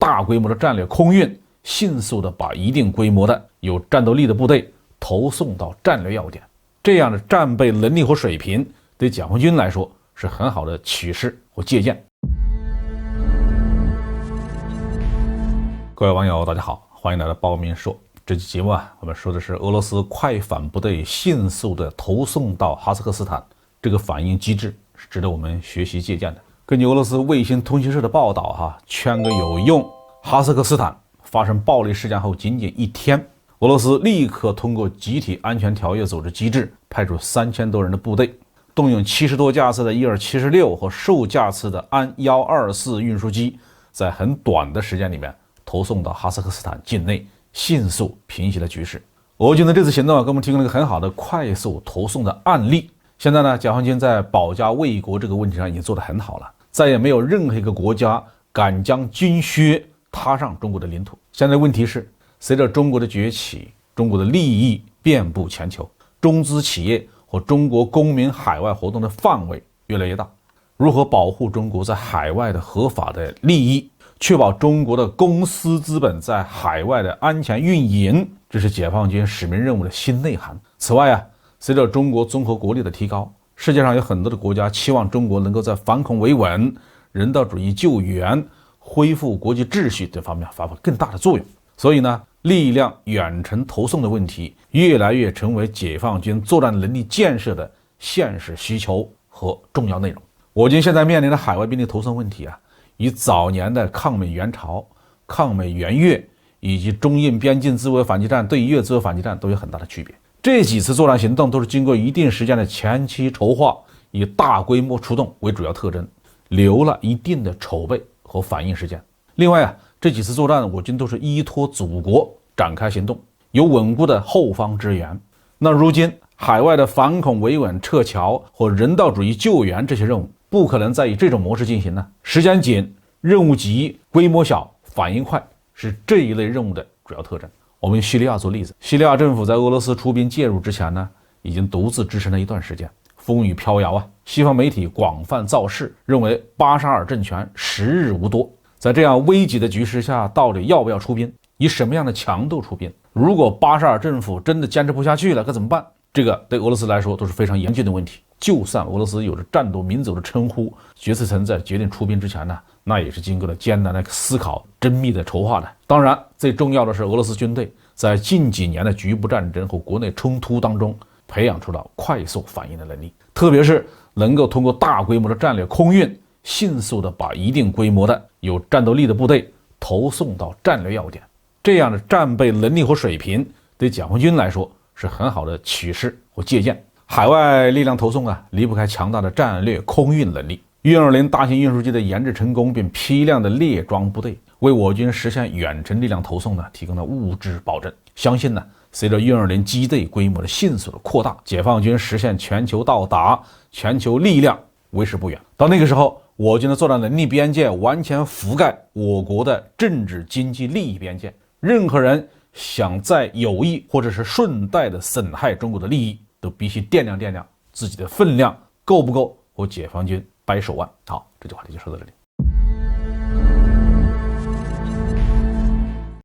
大规模的战略空运，迅速的把一定规模的有战斗力的部队投送到战略要点。这样的战备能力和水平，对解放军来说是很好的启示和借鉴。各位网友，大家好，欢迎来到包明说。这期节目我们说的是俄罗斯快反部队迅速的投送到哈萨克斯坦，这个反应机制是值得我们学习借鉴的。根据俄罗斯卫星通讯社的报道，圈个有用，哈萨克斯坦发生暴力事件后仅仅1天，俄罗斯立刻通过集体安全条约组织机制，派出3000多人的部队，动用70多架次的伊尔76和10架次的安124运输机，在很短的时间里面投送到哈萨克斯坦境内，迅速平息了局势。俄军的这次行动给我们提供了一个很好的快速投送的案例。现在呢，解放军在保家卫国这个问题上已经做得很好了，再也没有任何一个国家敢将军靴踏上中国的领土。现在问题是，随着中国的崛起，中国的利益遍布全球，中资企业和中国公民海外活动的范围越来越大。如何保护中国在海外的合法的利益，确保中国的公司资本在海外的安全运营，这是解放军使命任务的新内涵。此外随着中国综合国力的提高，世界上有很多的国家期望中国能够在反恐维稳、人道主义救援、恢复国际秩序这方面发挥更大的作用。所以呢，力量远程投送的问题越来越成为解放军作战能力建设的现实需求和重要内容。我军现在面临的海外兵力投送问题与早年的抗美援朝、抗美援越以及中印边境自卫反击战、对越自卫反击战都有很大的区别。这几次作战行动都是经过一定时间的前期筹划，以大规模出动为主要特征，留了一定的筹备和反应时间。另外这几次作战我军都是依托祖国展开行动，有稳固的后方支援。那如今海外的反恐维稳、撤侨和人道主义救援这些任务不可能再以这种模式进行呢，时间紧、任务急、规模小、反应快是这一类任务的主要特征。我们用叙利亚做例子，叙利亚政府在俄罗斯出兵介入之前呢，已经独自支撑了一段时间，风雨飘摇西方媒体广泛造势，认为巴沙尔政权时日无多。在这样危急的局势下，到底要不要出兵？以什么样的强度出兵？如果巴沙尔政府真的坚持不下去了，该怎么办？这个对俄罗斯来说都是非常严峻的问题。就算俄罗斯有着战斗民族的称呼，决策层在决定出兵之前呢，那也是经过了艰难的思考、缜密的筹划的。当然，最重要的是俄罗斯军队在近几年的局部战争和国内冲突当中，培养出了快速反应的能力，特别是能够通过大规模的战略空运，迅速的把一定规模的有战斗力的部队投送到战略要点。这样的战备能力和水平，对解放军来说是很好的启示和借鉴。海外力量投送离不开强大的战略空运能力。运20大型运输机的研制成功并批量的列装部队，为我军实现远程力量投送提供了物质保证。相信随着运20机队规模的迅速的扩大，解放军实现全球到达、全球力量为时不远。到那个时候，我军的作战能力边界完全覆盖我国的政治经济利益边界，任何人想再有意或者是顺带的损害中国的利益，都必须掂量掂量自己的分量够不够和解放军掰手腕。好，这句话题就说到这里。